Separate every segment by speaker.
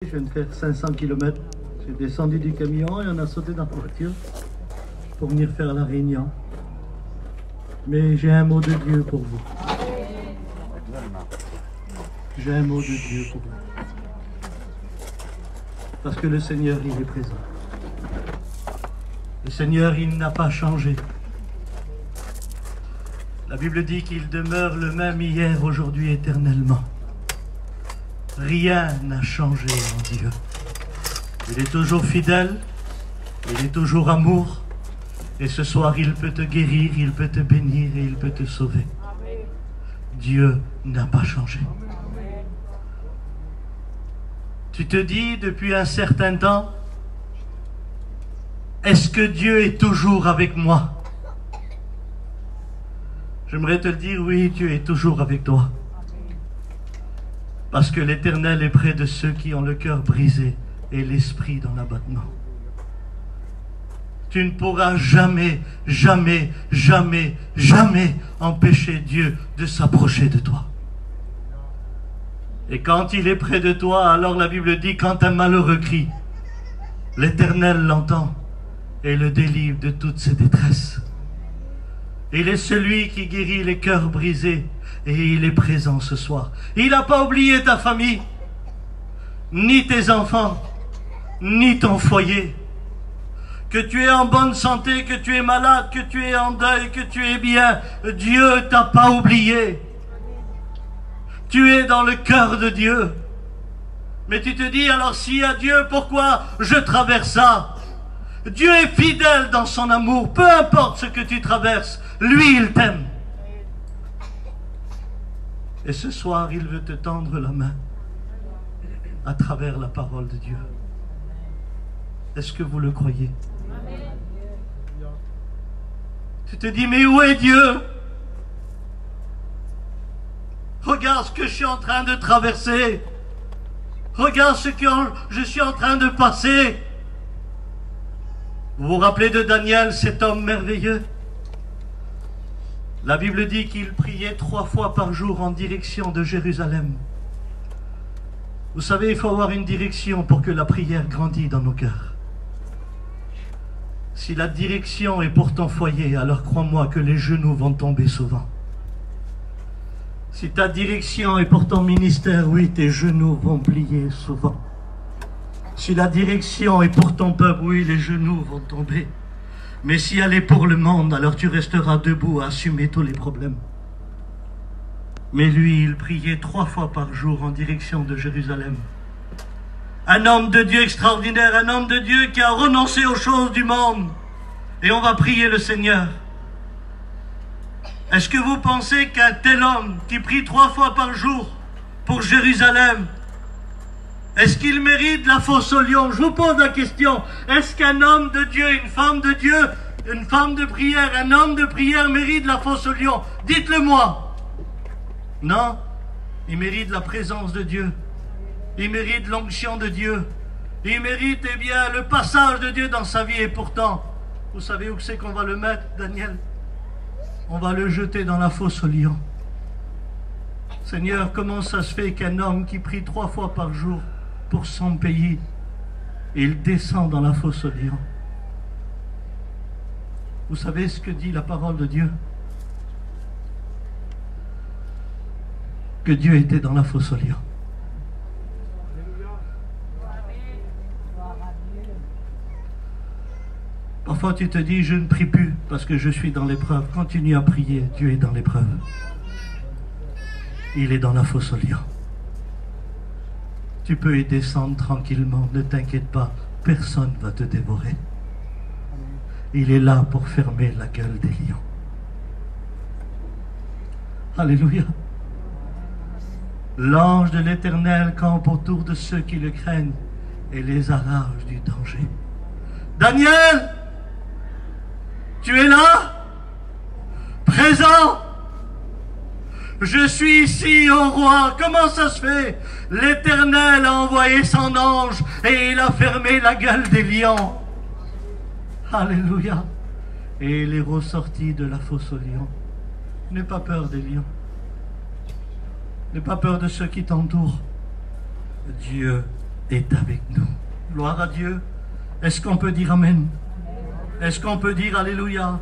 Speaker 1: Je viens de faire 500 km. J'ai descendu du camion et on a sauté dans la voiture pour venir faire la réunion. Mais j'ai un mot de Dieu pour vous. J'ai un mot de Dieu pour vous. Parce que le Seigneur, il est présent. Le Seigneur, il n'a pas changé. La Bible dit qu'il demeure le même hier, aujourd'hui, éternellement. Rien n'a changé en Dieu. Il est toujours fidèle, il est toujours amour, et ce soir il peut te guérir, il peut te bénir et il peut te sauver. Dieu n'a pas changé. Tu te dis depuis un certain temps, est-ce que Dieu est toujours avec moi? J'aimerais te le dire, oui, Dieu est toujours avec toi. Parce que l'Éternel est près de ceux qui ont le cœur brisé et l'esprit dans l'abattement. Tu ne pourras jamais, jamais, jamais, jamais empêcher Dieu de s'approcher de toi. Et quand il est près de toi, alors la Bible dit, quand un malheureux crie, l'Éternel l'entend et le délivre de toutes ses détresses. Il est celui qui guérit les cœurs brisés. Et il est présent ce soir. Il n'a pas oublié ta famille, ni tes enfants, ni ton foyer. Que tu es en bonne santé, que tu es malade, que tu es en deuil, que tu es bien, Dieu t'a pas oublié. Tu es dans le cœur de Dieu. Mais tu te dis, alors s'il y a Dieu, pourquoi je traverse ça? Dieu est fidèle dans son amour, peu importe ce que tu traverses, lui il t'aime. Et ce soir, il veut te tendre la main à travers la parole de Dieu. Est-ce que vous le croyez? Tu te dis, mais où est Dieu? Regarde ce que je suis en train de traverser. Regarde ce que je suis en train de passer. Vous vous rappelez de Daniel, cet homme merveilleux? La Bible dit qu'il priait 3 fois par jour en direction de Jérusalem. Vous savez, il faut avoir une direction pour que la prière grandisse dans nos cœurs. Si la direction est pour ton foyer, alors crois-moi que les genoux vont tomber souvent. Si ta direction est pour ton ministère, oui, tes genoux vont plier souvent. Si la direction est pour ton peuple, oui, les genoux vont tomber. Mais si elle est pour le monde, alors tu resteras debout à assumer tous les problèmes. Mais lui, il priait 3 fois par jour en direction de Jérusalem. Un homme de Dieu extraordinaire, un homme de Dieu qui a renoncé aux choses du monde. Et on va prier le Seigneur. Est-ce que vous pensez qu'un tel homme qui prie 3 fois par jour pour Jérusalem, est-ce qu'il mérite la fosse au lion? Je vous pose la question. Est-ce qu'un homme de Dieu, une femme de Dieu, une femme de prière, un homme de prière mérite la fosse au lion? Dites-le moi. Non. Il mérite la présence de Dieu. Il mérite l'onction de Dieu. Il mérite, eh bien, le passage de Dieu dans sa vie. Et pourtant, vous savez où c'est qu'on va le mettre, Daniel? On va le jeter dans la fosse au lion. Seigneur, comment ça se fait qu'un homme qui prie 3 fois par jour pour son pays, il descend dans la fosse au lion? Vous savez ce que dit la parole de Dieu? Que Dieu était dans la fosse au lion. Parfois tu te dis, je ne prie plus parce que je suis dans l'épreuve. Continue à prier, Dieu est dans l'épreuve. Il est dans la fosse au lion. Tu peux y descendre tranquillement, ne t'inquiète pas, personne ne va te dévorer. Il est là pour fermer la gueule des lions. Alléluia. L'ange de l'Éternel campe autour de ceux qui le craignent et les arrache du danger. Daniel, tu es là? Présent? Je suis ici, ô roi. Comment ça se fait? L'Éternel a envoyé son ange et il a fermé la gueule des lions. Alléluia. Et il est ressorti de la fosse aux lions. N'aie pas peur des lions. N'aie pas peur de ceux qui t'entourent. Dieu est avec nous. Gloire à Dieu. Est-ce qu'on peut dire Amen? Est-ce qu'on peut dire Alléluia?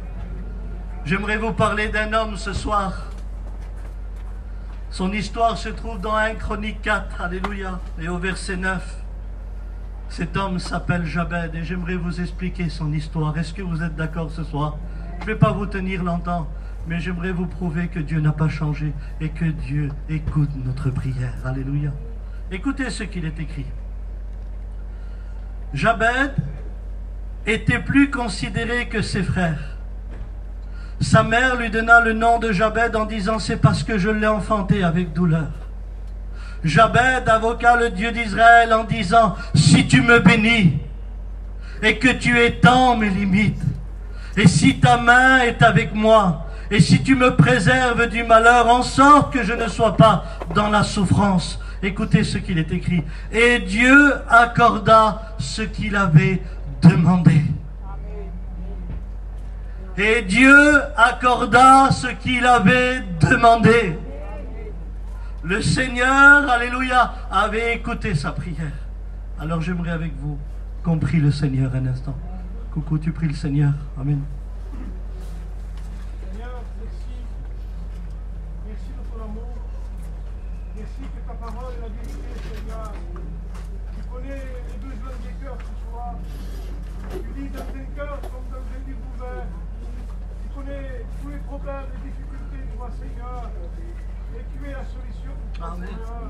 Speaker 1: J'aimerais vous parler d'un homme ce soir. Son histoire se trouve dans 1 Chronique 4, Alléluia, et au verset 9. Cet homme s'appelle Jabed et j'aimerais vous expliquer son histoire. Est-ce que vous êtes d'accord ce soir? Je ne vais pas vous tenir longtemps, mais j'aimerais vous prouver que Dieu n'a pas changé et que Dieu écoute notre prière. Alléluia. Écoutez ce qu'il est écrit. Jabed était plus considéré que ses frères. Sa mère lui donna le nom de Jabed en disant « C'est parce que je l'ai enfanté avec douleur ». Jabed invoqua le Dieu d'Israël en disant « Si tu me bénis et que tu étends mes limites, et si ta main est avec moi, et si tu me préserves du malheur en sorte que je ne sois pas dans la souffrance. » Écoutez ce qu'il est écrit. Et Dieu accorda ce qu'il avait demandé. Et Dieu accorda ce qu'il avait demandé. Le Seigneur, alléluia, avait écouté sa prière. Alors j'aimerais avec vous qu'on prie le Seigneur un instant. Coucou, tu pries le Seigneur. Amen.
Speaker 2: Seigneur, merci. Merci de ton amour. Merci que ta parole est la vérité, Seigneur. Tu connais les besoins des cœurs ce soir. Tu lis dans tes cœurs comme dans un livre ouvert. Tu connais tous les problèmes, les difficultés, toi, Seigneur. Et tu es la solution.
Speaker 1: Amen.
Speaker 2: Seigneur.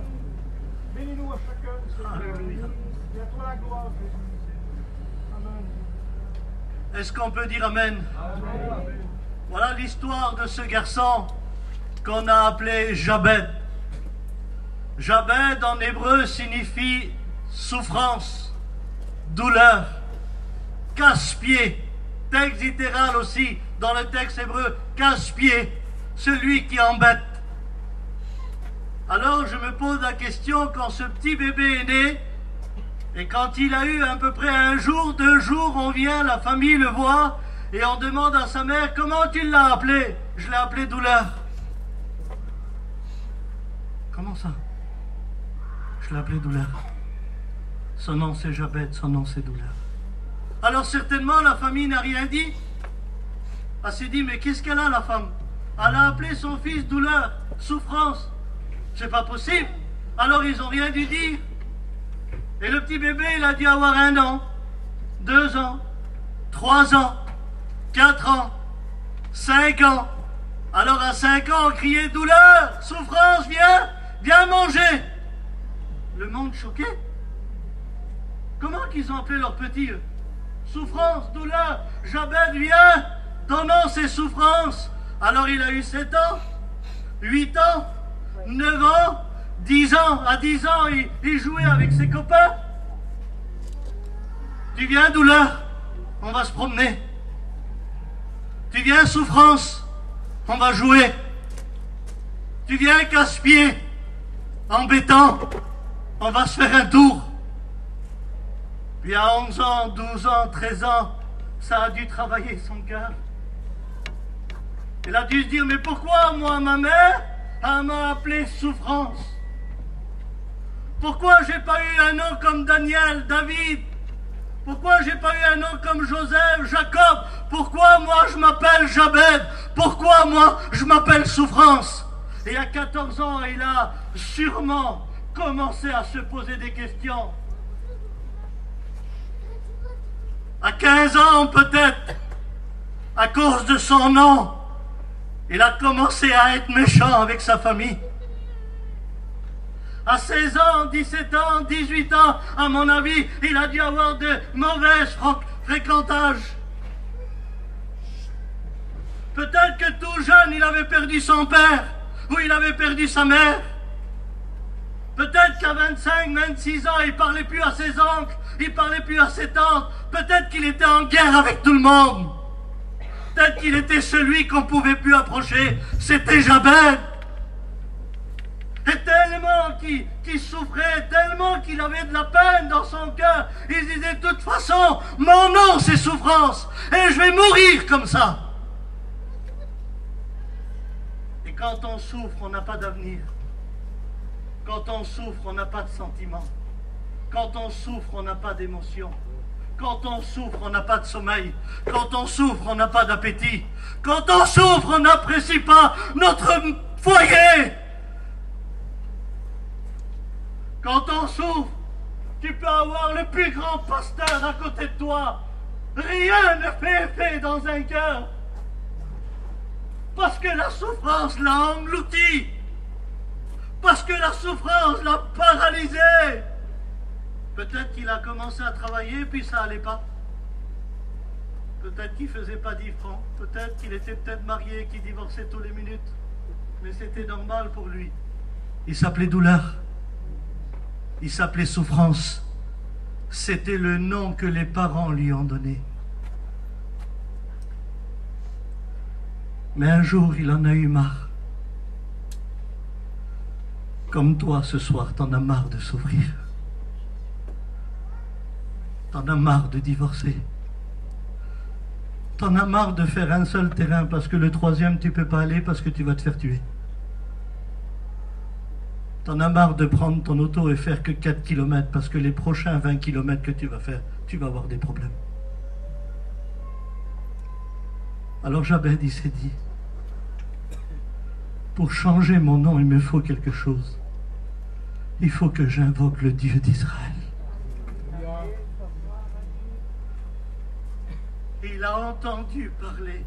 Speaker 2: Bénis-nous à chacun, Seigneur.
Speaker 1: Alléluia.
Speaker 2: Et à toi la gloire, Jésus. Amen.
Speaker 1: Est-ce qu'on peut dire Amen?
Speaker 2: Amen.
Speaker 1: Voilà l'histoire de ce garçon qu'on a appelé Jabed. Jabed en hébreu signifie souffrance, douleur, casse-pied. Texte littéral aussi, dans le texte hébreu, casse-pied, celui qui embête. Alors je me pose la question, quand ce petit bébé est né, et quand il a eu à peu près 1 jour, 2 jours, on vient, la famille le voit, et on demande à sa mère, comment tu l'as appelé? Je l'ai appelé douleur. Comment ça? Je l'ai appelé douleur. Son nom c'est Jabed, son nom c'est douleur. Alors certainement la famille n'a rien dit. Elle s'est dit, mais qu'est-ce qu'elle a la femme? Elle a appelé son fils douleur, souffrance. C'est pas possible. Alors ils n'ont rien dû dire. Et le petit bébé, il a dû avoir 1 an, 2 ans, 3 ans, 4 ans, 5 ans. Alors à 5 ans, on criait douleur, souffrance, viens manger. Le monde choqué. Comment qu'ils ont appelé leur petit? Souffrance, douleur, Jabed, viens, ton nom c'est souffrance. Alors il a eu 7 ans, 8 ans, 9 ans, 10 ans. À 10 ans, il jouait avec ses copains. Tu viens, douleur, on va se promener. Tu viens, souffrance, on va jouer. Tu viens, casse-pied, embêtant, on va se faire un tour. Puis à 11 ans, 12 ans, 13 ans, ça a dû travailler son cœur. Il a dû se dire, mais pourquoi moi, ma mère, elle m'a appelé souffrance? Pourquoi j'ai pas eu un nom comme Daniel, David? Pourquoi j'ai pas eu un nom comme Joseph, Jacob? Pourquoi moi je m'appelle Jabed? Pourquoi moi je m'appelle souffrance? Et à 14 ans, il a sûrement commencé à se poser des questions. À 15 ans peut-être, à cause de son nom, il a commencé à être méchant avec sa famille. À 16 ans, 17 ans, 18 ans, à mon avis, il a dû avoir de mauvaises fréquentages. Peut-être que tout jeune, il avait perdu son père, ou il avait perdu sa mère. Peut-être qu'à 25, 26 ans, il ne parlait plus à ses oncles, il ne parlait plus à ses tantes. Peut-être qu'il était en guerre avec tout le monde. Peut-être qu'il était celui qu'on ne pouvait plus approcher. C'était Jabed. Et tellement qu'il souffrait, tellement qu'il avait de la peine dans son cœur, il disait, de toute façon, mon nom c'est souffrance, et je vais mourir comme ça. Et quand on souffre, on n'a pas d'avenir. Quand on souffre, on n'a pas de sentiment. Quand on souffre, on n'a pas d'émotion. Quand on souffre, on n'a pas de sommeil. Quand on souffre, on n'a pas d'appétit. Quand on souffre, on n'apprécie pas notre foyer. Quand on souffre, tu peux avoir le plus grand pasteur à côté de toi. Rien ne fait effet dans un cœur. Parce que la souffrance l'a englouti. Parce que la souffrance l'a paralysé. Peut-être qu'il a commencé à travailler puis ça allait pas. Peut-être qu'il faisait pas 10 francs. Peut-être qu'il était peut-être marié, qu'il divorçait tous les minutes. Mais c'était normal pour lui. Il s'appelait douleur. Il s'appelait souffrance. C'était le nom que les parents lui ont donné. Mais un jour, il en a eu marre. Comme toi, ce soir, t'en as marre de souffrir. T'en as marre de divorcer. T'en as marre de faire un seul terrain parce que le troisième, tu peux pas aller parce que tu vas te faire tuer. T'en as marre de prendre ton auto et faire que 4 km parce que les prochains 20 km que tu vas faire, tu vas avoir des problèmes. Alors Jabez, il s'est dit, pour changer mon nom, il me faut quelque chose. Il faut que j'invoque le Dieu d'Israël. Il a entendu parler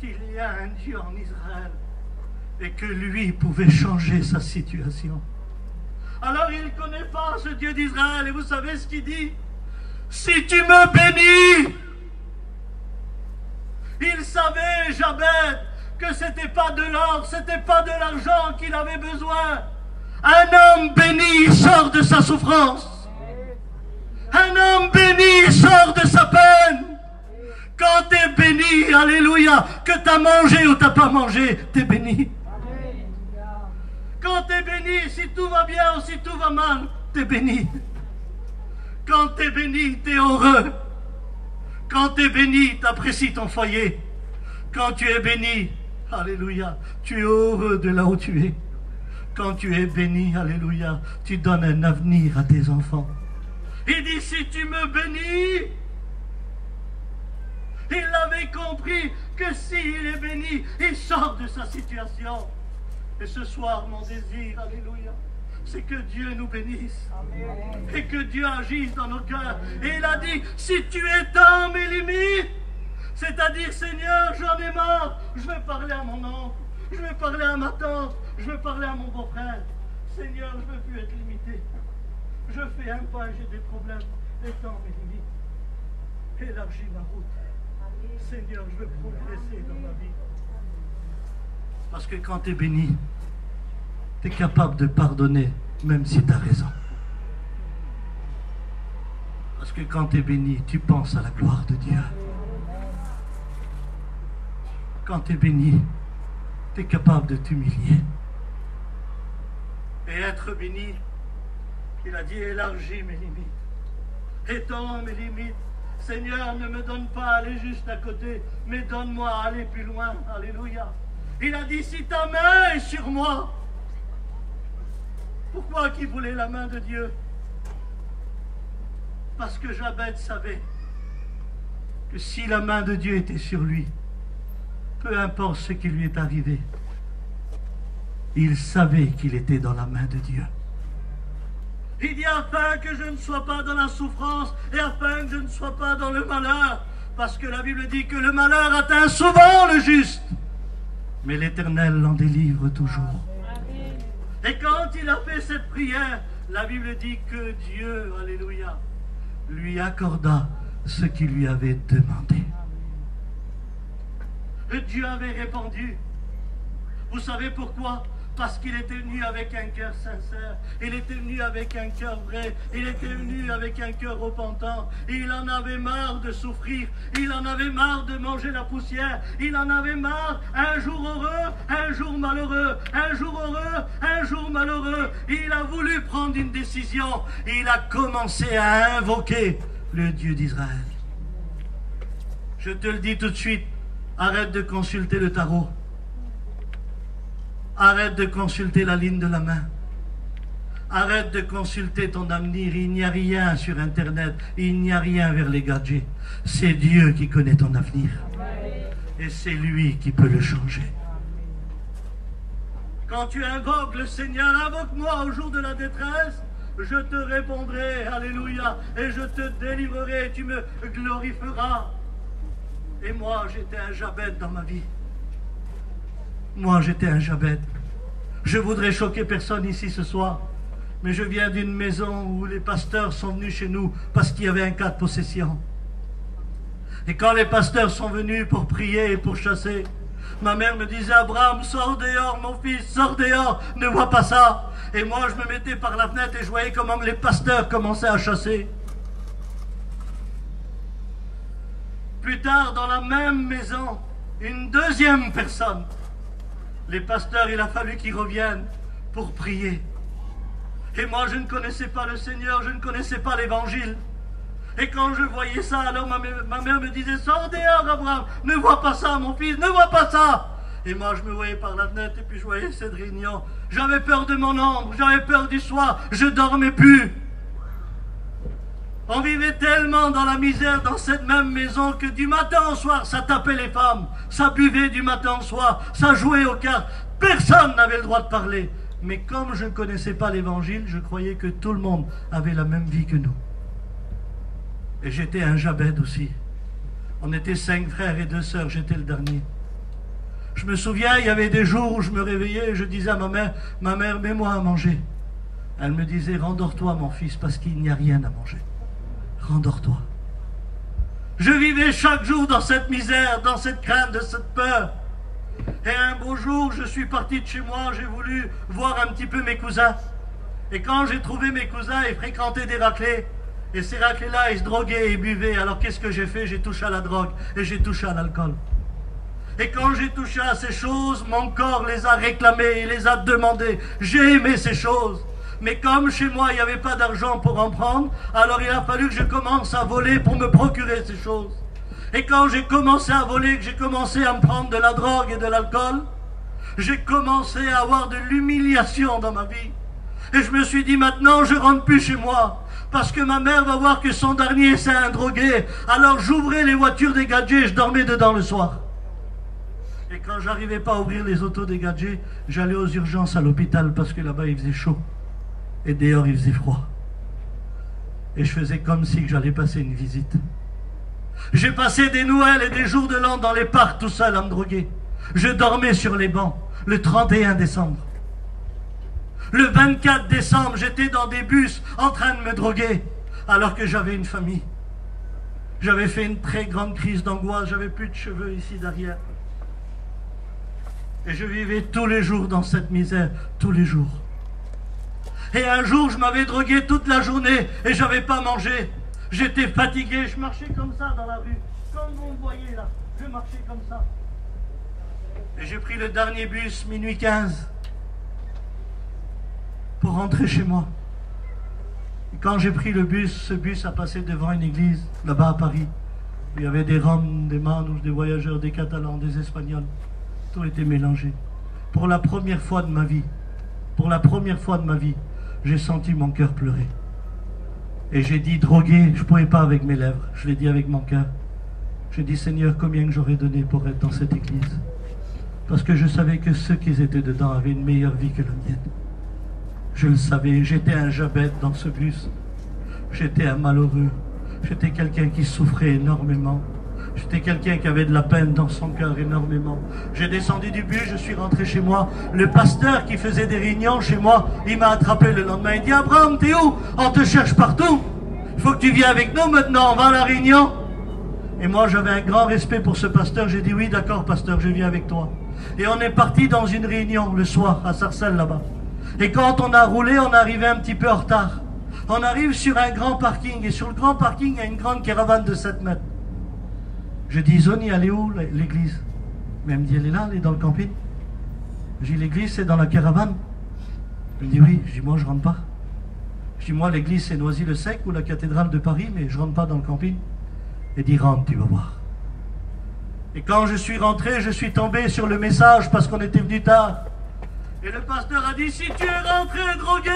Speaker 1: qu'il y a un Dieu en Israël et que lui pouvait changer sa situation. Alors il ne connaît pas ce Dieu d'Israël et vous savez ce qu'il dit? Si tu me bénis, il savait, Jabez, que c'était pas de l'or, c'était pas de l'argent qu'il avait besoin. Un homme béni sort de sa souffrance. Un homme béni sort de sa peine. Quand tu es béni, alléluia, que tu as mangé ou tu n'as pas mangé, tu es béni. Quand tu es béni, si tout va bien ou si tout va mal, tu es béni. Quand tu es béni, tu es heureux. Quand tu es béni, tu apprécies ton foyer. Quand tu es béni, alléluia, tu es heureux de là où tu es. Quand tu es béni, alléluia, tu donnes un avenir à tes enfants. Il dit, si tu me bénis, il avait compris que s'il est béni, il sort de sa situation. Et ce soir, mon désir, alléluia, c'est que Dieu nous bénisse. Amen. Et que Dieu agisse dans nos cœurs. Et il a dit, si tu étends mes limites, c'est-à-dire, Seigneur, j'en ai marre, je vais parler à mon oncle, je vais parler à ma tante, je vais parler à mon beau-frère. Seigneur, je ne veux plus être limité. Je fais un pas, j'ai des problèmes. Étends mes limites. Élargis ma route. Seigneur, je veux progresser dans ma vie. Parce que quand tu es béni, tu es capable de pardonner, même si tu as raison. Parce que quand tu es béni, tu penses à la gloire de Dieu. Quand tu es béni, tu es capable de t'humilier. Et être béni, il a dit, élargis mes limites. Étends mes limites. Seigneur, ne me donne pas à aller juste à côté, mais donne-moi à aller plus loin. Alléluia. Il a dit, si ta main est sur moi. Pourquoi qu'il voulait la main de Dieu? Parce que Jabez savait que si la main de Dieu était sur lui, peu importe ce qui lui est arrivé, il savait qu'il était dans la main de Dieu. Il dit, afin que je ne sois pas dans la souffrance et afin que je ne sois pas dans le malheur. Parce que la Bible dit que le malheur atteint souvent le juste, mais l'Éternel l'en délivre toujours. Et quand il a fait cette prière, la Bible dit que Dieu, alléluia, lui accorda ce qu'il lui avait demandé. Et Dieu avait répondu. Vous savez pourquoi? Parce qu'il était venu avec un cœur sincère, il était venu avec un cœur vrai, il était venu avec un cœur repentant. Il en avait marre de souffrir, il en avait marre de manger la poussière, il en avait marre, un jour heureux, un jour malheureux, un jour heureux, un jour malheureux. Il a voulu prendre une décision, il a commencé à invoquer le Dieu d'Israël. Je te le dis tout de suite, arrête de consulter le tarot. Arrête de consulter la ligne de la main. Arrête de consulter ton avenir, il n'y a rien sur Internet, il n'y a rien vers les gadgets. C'est Dieu qui connaît ton avenir. Et c'est lui qui peut le changer. Quand tu invoques le Seigneur, invoque-moi au jour de la détresse, je te répondrai, alléluia, et je te délivrerai, tu me glorifieras. Et moi, j'étais un Jabed dans ma vie. Moi, j'étais un Jabed. Je voudrais choquer personne ici ce soir, mais je viens d'une maison où les pasteurs sont venus chez nous parce qu'il y avait un cas de possession. Et quand les pasteurs sont venus pour prier et pour chasser, ma mère me disait, Abraham, sors dehors, mon fils, sors dehors, ne vois pas ça. Et moi, je me mettais par la fenêtre et je voyais comment les pasteurs commençaient à chasser. Plus tard, dans la même maison, une deuxième personne. Les pasteurs, il a fallu qu'ils reviennent pour prier. Et moi, je ne connaissais pas le Seigneur, je ne connaissais pas l'Évangile. Et quand je voyais ça, alors ma mère me disait, sors dehors, Abraham, ne vois pas ça, mon fils, ne vois pas ça. Et moi, je me voyais par la fenêtre et puis je voyais cette réunion. J'avais peur de mon ombre, j'avais peur du soir, je dormais plus. On vivait tellement dans la misère dans cette même maison que du matin au soir, ça tapait les femmes, ça buvait du matin au soir, ça jouait aux cartes. Personne n'avait le droit de parler. Mais comme je ne connaissais pas l'Évangile, je croyais que tout le monde avait la même vie que nous. Et j'étais un Jabed aussi. On était 5 frères et 2 sœurs, j'étais le dernier. Je me souviens, il y avait des jours où je me réveillais et je disais à ma mère, mets-moi à manger. Elle me disait, rendors-toi mon fils, parce qu'il n'y a rien à manger. Rendors-toi. Je vivais chaque jour dans cette misère, dans cette crainte, de cette peur. Et un beau jour, je suis parti de chez moi, j'ai voulu voir un petit peu mes cousins. Et quand j'ai trouvé mes cousins, ils fréquentaient des raclés. Et ces raclés-là, ils se droguaient et buvaient. Alors qu'est-ce que j'ai fait? J'ai touché à la drogue et j'ai touché à l'alcool. Et quand j'ai touché à ces choses, mon corps les a réclamées, il les a demandées. J'ai aimé ces choses. Mais comme chez moi, il n'y avait pas d'argent pour en prendre, alors il a fallu que je commence à voler pour me procurer ces choses. Et quand j'ai commencé à voler, que j'ai commencé à me prendre de la drogue et de l'alcool, j'ai commencé à avoir de l'humiliation dans ma vie. Et je me suis dit, maintenant, je ne rentre plus chez moi. Parce que ma mère va voir que son dernier, c'est un drogué. Alors j'ouvrais les voitures des gadgets et je dormais dedans le soir. Et quand j'arrivais pas à ouvrir les autos des gadgets, j'allais aux urgences à l'hôpital parce que là-bas, il faisait chaud. Et dehors, il faisait froid. Et je faisais comme si j'allais passer une visite. J'ai passé des Noëls et des jours de l'an dans les parcs tout seul à me droguer. Je dormais sur les bancs le 31 décembre. Le 24 décembre, j'étais dans des bus en train de me droguer alors que j'avais une famille. J'avais fait une très grande crise d'angoisse, j'avais plus de cheveux ici derrière. Et je vivais tous les jours dans cette misère, tous les jours. Et un jour, je m'avais drogué toute la journée et je n'avais pas mangé. J'étais fatigué, je marchais comme ça dans la rue. Comme vous me voyez là, je marchais comme ça. Et j'ai pris le dernier bus, minuit 15, pour rentrer chez moi. Et quand j'ai pris le bus, ce bus a passé devant une église, là-bas à Paris. Il y avait des Roms, des Manouches, des voyageurs, des Catalans, des Espagnols. Tout était mélangé. Pour la première fois de ma vie, j'ai senti mon cœur pleurer. Et j'ai dit, drogué, je ne pouvais pas avec mes lèvres, je l'ai dit avec mon cœur. J'ai dit, Seigneur, combien que j'aurais donné pour être dans cette église? Parce que je savais que ceux qui étaient dedans avaient une meilleure vie que la mienne. Je le savais, j'étais un Jabed dans ce bus. J'étais un malheureux. J'étais quelqu'un qui souffrait énormément. J'étais quelqu'un qui avait de la peine dans son cœur énormément. J'ai descendu du bus, je suis rentré chez moi. Le pasteur qui faisait des réunions chez moi, il m'a attrapé le lendemain. Il dit, Abraham, t'es où? On te cherche partout. Il faut que tu viennes avec nous maintenant, on va à la réunion. Et moi, j'avais un grand respect pour ce pasteur. J'ai dit, oui, d'accord, pasteur, je viens avec toi. Et on est parti dans une réunion le soir, à Sarcelles, là-bas. Et quand on a roulé, on arrivait un petit peu en retard. On arrive sur un grand parking. Et sur le grand parking, il y a une grande caravane de 7 mètres. Je dis, Zoni, elle est où l'église? Mais elle me dit, elle est là, elle est dans le camping. Je dis, l'église, c'est dans la caravane? Elle me dit, oui. Je dis, moi, je rentre pas. Je dis, moi, l'église, c'est Noisy-le-Sec ou la cathédrale de Paris, mais je rentre pas dans le camping. Elle dit, rentre, tu vas voir. Et quand je suis rentré, je suis tombé sur le message parce qu'on était venu tard. Et le pasteur a dit, si tu es rentré drogué,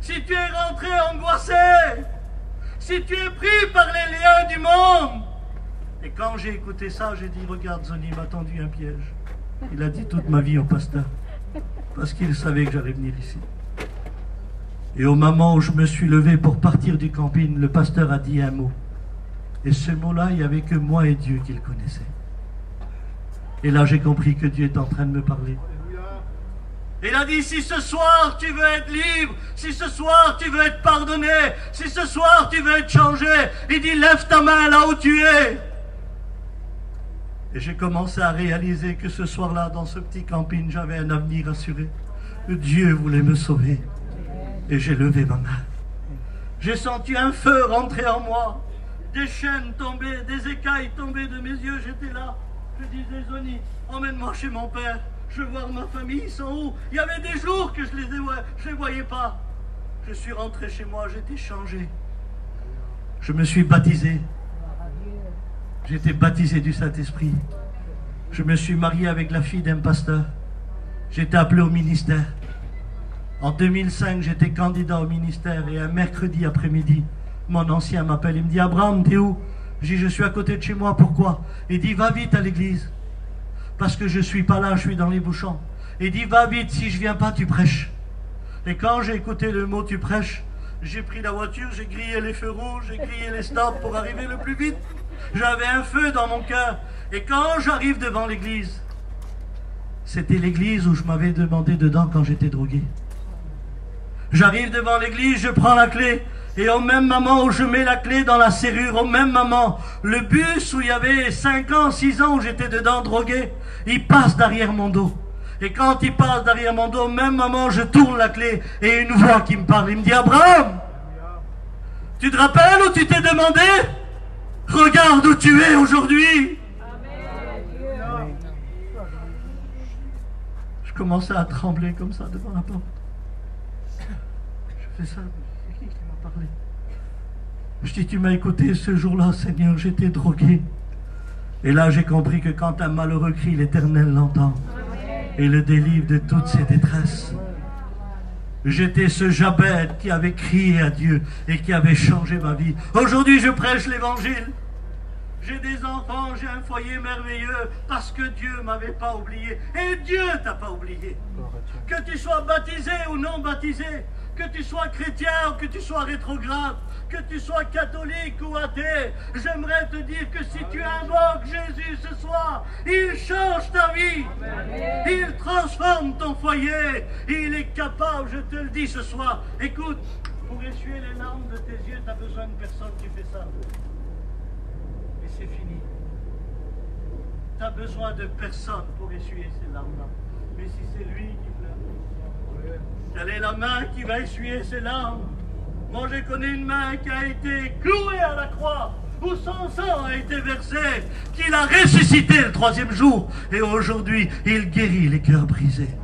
Speaker 1: si tu es rentré angoissé, si tu es pris par les liens du monde. Et quand j'ai écouté ça, j'ai dit, regarde, Zoni m'a tendu un piège. Il a dit toute ma vie au pasteur, parce qu'il savait que j'allais venir ici. Et au moment où je me suis levé pour partir du camping, le pasteur a dit un mot. Et ce mot-là, il n'y avait que moi et Dieu qui le connaissaient. Et là, j'ai compris que Dieu est en train de me parler. Il a dit, si ce soir tu veux être libre, si ce soir tu veux être pardonné, si ce soir tu veux être changé, il dit, lève ta main là où tu es. Et j'ai commencé à réaliser que ce soir-là, dans ce petit camping, j'avais un avenir assuré. Dieu voulait me sauver. Et j'ai levé ma main. J'ai senti un feu rentrer en moi. Des chaînes tomber, des écailles tomber de mes yeux. J'étais là. Je disais, Zoni, emmène-moi chez mon père. Je veux voir ma famille, ils sont où? Il y avait des jours que je les voyais pas. Je suis rentré chez moi, j'étais changé. Je me suis baptisé. J'ai été baptisé du Saint-Esprit. Je me suis marié avec la fille d'un pasteur. J'ai été appelé au ministère. En 2005, j'étais candidat au ministère et un mercredi après-midi, mon ancien m'appelle, il me dit, Abraham, t'es où? Je dis, je suis à côté de chez moi, pourquoi? Il dit, va vite à l'église. Parce que je ne suis pas là, je suis dans les bouchons. Il dit, va vite, si je ne viens pas, tu prêches. Et quand j'ai écouté le mot tu prêches, j'ai pris la voiture, j'ai grillé les feux rouges, j'ai grillé les stops pour arriver le plus vite. J'avais un feu dans mon cœur. Et quand j'arrive devant l'église, c'était l'église où je m'avais demandé dedans quand j'étais drogué. J'arrive devant l'église, je prends la clé. Et au même moment où je mets la clé dans la serrure, au même moment, le bus où il y avait 5 ans, 6 ans où j'étais dedans drogué, il passe derrière mon dos. Et quand il passe derrière mon dos, au même moment, je tourne la clé et une voix qui me parle. Il me dit, Abraham, tu te rappelles où tu t'es demandé? Regarde où tu es aujourd'hui. Je commençais à trembler comme ça devant la porte. Je fais ça. C'est qui m'a parlé? Je dis, tu m'as écouté ce jour-là, Seigneur, j'étais drogué. Et là, j'ai compris que quand un malheureux crie, l'Éternel l'entend et le délivre de toutes ses détresses. J'étais ce Jabez qui avait crié à Dieu et qui avait changé ma vie. Aujourd'hui, je prêche l'Évangile. J'ai des enfants, j'ai un foyer merveilleux parce que Dieu ne m'avait pas oublié. Et Dieu ne t'a pas oublié. Que tu sois baptisé ou non baptisé, que tu sois chrétien ou que tu sois rétrograde, que tu sois catholique ou athée, j'aimerais te dire que si tu invoques Jésus ce soir, il change ta vie. Il transforme ton foyer. Il est capable, je te le dis ce soir. Écoute, pour essuyer les larmes de tes yeux, tu as besoin de personne qui fait ça. Et c'est fini. Tu as besoin de personne pour essuyer ces larmes-là. Mais si c'est lui qui pleure, quelle est la main qui va essuyer ces larmes? Moi, j'ai connu une main qui a été clouée à la croix, où son sang a été versé, qu'il a ressuscité le 3e jour. Et aujourd'hui, il guérit les cœurs brisés.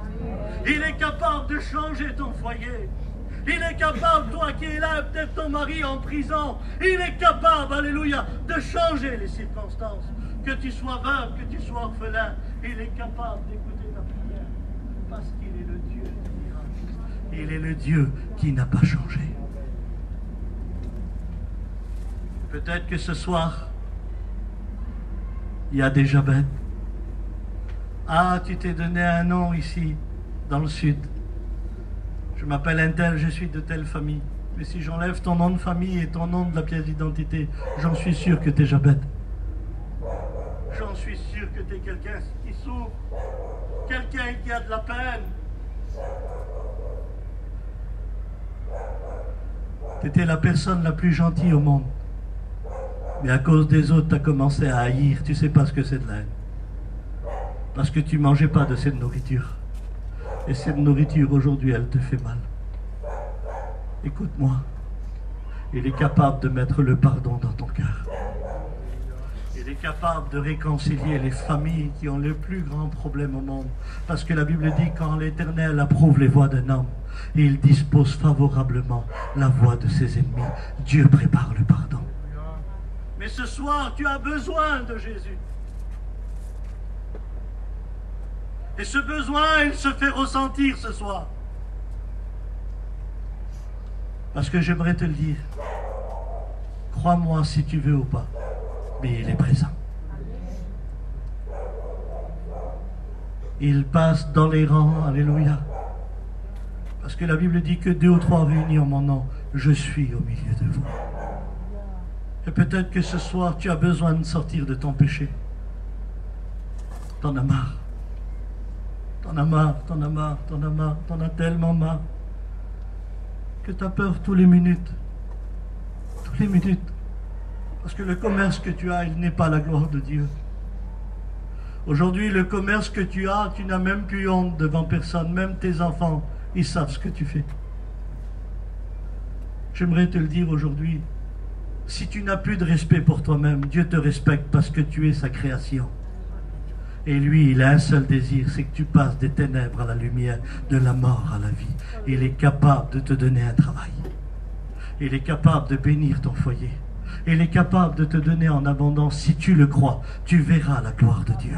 Speaker 1: Il est capable de changer ton foyer. Il est capable, toi qui es là, peut-être ton mari en prison, il est capable, alléluia, de changer les circonstances. Que tu sois veuve, que tu sois orphelin, il est capable d'écouter ta prière. Parce qu'il est le Dieu des miracles. Il est le Dieu qui n'a pas changé. Peut-être que ce soir, il y a des Jabez. Ah, tu t'es donné un nom ici, dans le sud. Je m'appelle un tel, je suis de telle famille. Mais si j'enlève ton nom de famille et ton nom de la pièce d'identité, j'en suis sûr que tu es Jabez. J'en suis sûr que tu es quelqu'un qui souffre, quelqu'un qui a de la peine. Tu étais la personne la plus gentille au monde. Mais à cause des autres, tu as commencé à haïr. Tu sais pas ce que c'est de la haine. Parce que tu mangeais pas de cette nourriture. Et cette nourriture, aujourd'hui, elle te fait mal. Écoute-moi. Il est capable de mettre le pardon dans ton cœur. Il est capable de réconcilier les familles qui ont le plus grand problème au monde. Parce que la Bible dit, quand l'Éternel approuve les voies d'un homme, il dispose favorablement la voie de ses ennemis. Dieu prépare le pardon. Mais ce soir, tu as besoin de Jésus. Et ce besoin, il se fait ressentir ce soir. Parce que j'aimerais te le dire. Crois-moi si tu veux ou pas. Mais il est présent. Il passe dans les rangs. Alléluia. Parce que la Bible dit que 2 ou 3 réunis en mon nom, je suis au milieu de vous. Et peut-être que ce soir, tu as besoin de sortir de ton péché. T'en as marre. T'en as marre, t'en as marre, t'en as marre, t'en as tellement marre que tu as peur tous les minutes. Tous les minutes. Parce que le commerce que tu as, il n'est pas la gloire de Dieu. Aujourd'hui, le commerce que tu as, tu n'as même plus honte devant personne. Même tes enfants, ils savent ce que tu fais. J'aimerais te le dire aujourd'hui. Si tu n'as plus de respect pour toi-même, Dieu te respecte parce que tu es sa création. Et lui, il a un seul désir, c'est que tu passes des ténèbres à la lumière, de la mort à la vie. Il est capable de te donner un travail. Il est capable de bénir ton foyer. Il est capable de te donner en abondance. Si tu le crois, tu verras la gloire de Dieu.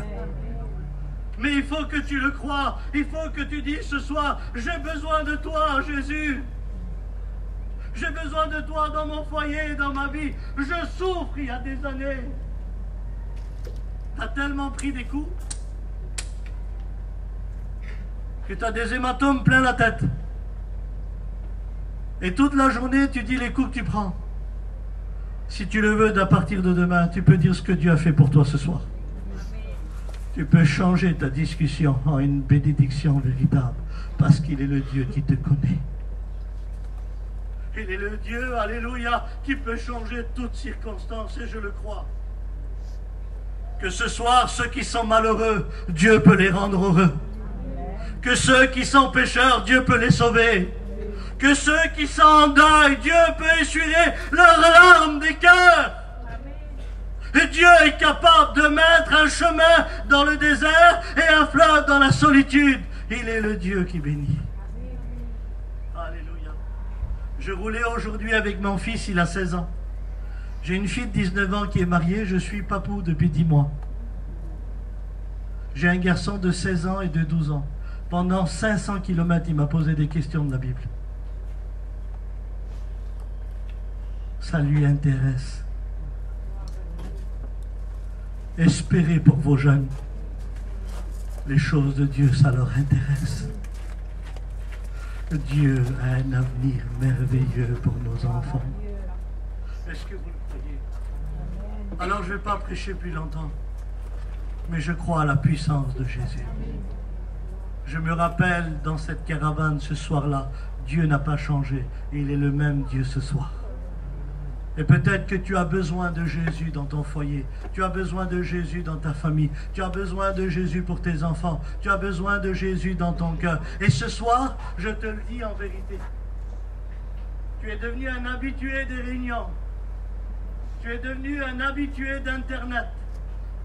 Speaker 1: Mais il faut que tu le crois. Il faut que tu dises ce soir, j'ai besoin de toi, Jésus. J'ai besoin de toi dans mon foyer, dans ma vie. Je souffre il y a des années. Tu as tellement pris des coups que tu as des hématomes plein la tête. Et toute la journée, tu dis les coups que tu prends. Si tu le veux, à partir de demain, tu peux dire ce que Dieu a fait pour toi ce soir. Tu peux changer ta discussion en une bénédiction véritable parce qu'il est le Dieu qui te connaît. Il est le Dieu, alléluia, qui peut changer toutes circonstances et je le crois. Que ce soir, ceux qui sont malheureux, Dieu peut les rendre heureux. Que ceux qui sont pécheurs, Dieu peut les sauver. Que ceux qui sont en deuil, Dieu peut essuyer leurs larmes des cœurs. Et Dieu est capable de mettre un chemin dans le désert et un fleuve dans la solitude. Il est le Dieu qui bénit. Alléluia. Je roulais aujourd'hui avec mon fils, il a 16 ans. J'ai une fille de 19 ans qui est mariée, je suis papou depuis 10 mois. J'ai un garçon de 16 ans et de 12 ans. Pendant 500 km, il m'a posé des questions de la Bible. Ça lui intéresse. Espérez pour vos jeunes. Les choses de Dieu, ça leur intéresse. Dieu a un avenir merveilleux pour nos enfants. Est-ce que vous le croyez? Alors je ne vais pas prêcher plus longtemps, mais je crois à la puissance de Jésus. Je me rappelle dans cette caravane ce soir-là, Dieu n'a pas changé, il est le même Dieu ce soir. Et peut-être que tu as besoin de Jésus dans ton foyer, tu as besoin de Jésus dans ta famille, tu as besoin de Jésus pour tes enfants, tu as besoin de Jésus dans ton cœur. Et ce soir, je te le dis en vérité, tu es devenu un habitué des réunions, tu es devenu un habitué d'Internet,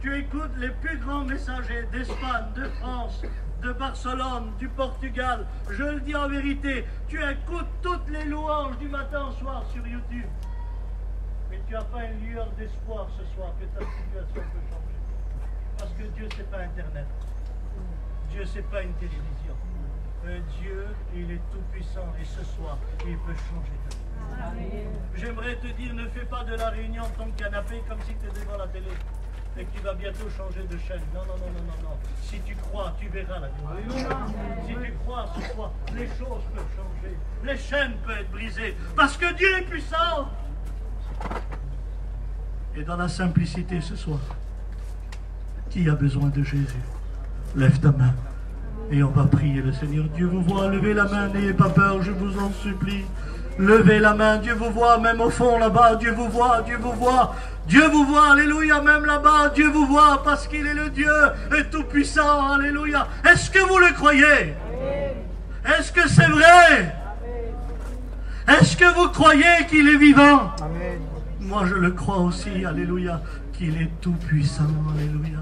Speaker 1: tu écoutes les plus grands messagers d'Espagne, de France, de Barcelone, du Portugal. Je le dis en vérité, tu écoutes toutes les louanges du matin au soir sur YouTube. Mais tu n'as pas une lueur d'espoir ce soir que ta situation peut changer. Parce que Dieu, c'est pas Internet. Dieu, c'est pas une télévision. Dieu, il est tout puissant et ce soir, il peut changer ta vie. J'aimerais te dire, ne fais pas de la réunion de ton canapé comme si tu étais devant la télé et que tu vas bientôt changer de chaîne. Non, non, non, non, non, non. Si tu crois, tu verras la gloire. Si tu crois ce soir, les choses peuvent changer. Les chaînes peuvent être brisées parce que Dieu est puissant. Et dans la simplicité ce soir, qui a besoin de Jésus? Lève ta main et on va prier le Seigneur. Dieu vous voit, levez la main, n'ayez pas peur, je vous en supplie. Levez la main, Dieu vous voit, même au fond là-bas, Dieu vous voit, Dieu vous voit. Dieu vous voit, alléluia, même là-bas, Dieu vous voit parce qu'il est le Dieu tout-puissant, alléluia. Est-ce que vous le croyez? Est-ce que c'est vrai? Est-ce que vous croyez qu'il est vivant? Amen. Moi je le crois aussi, alléluia, qu'il est tout puissant, alléluia.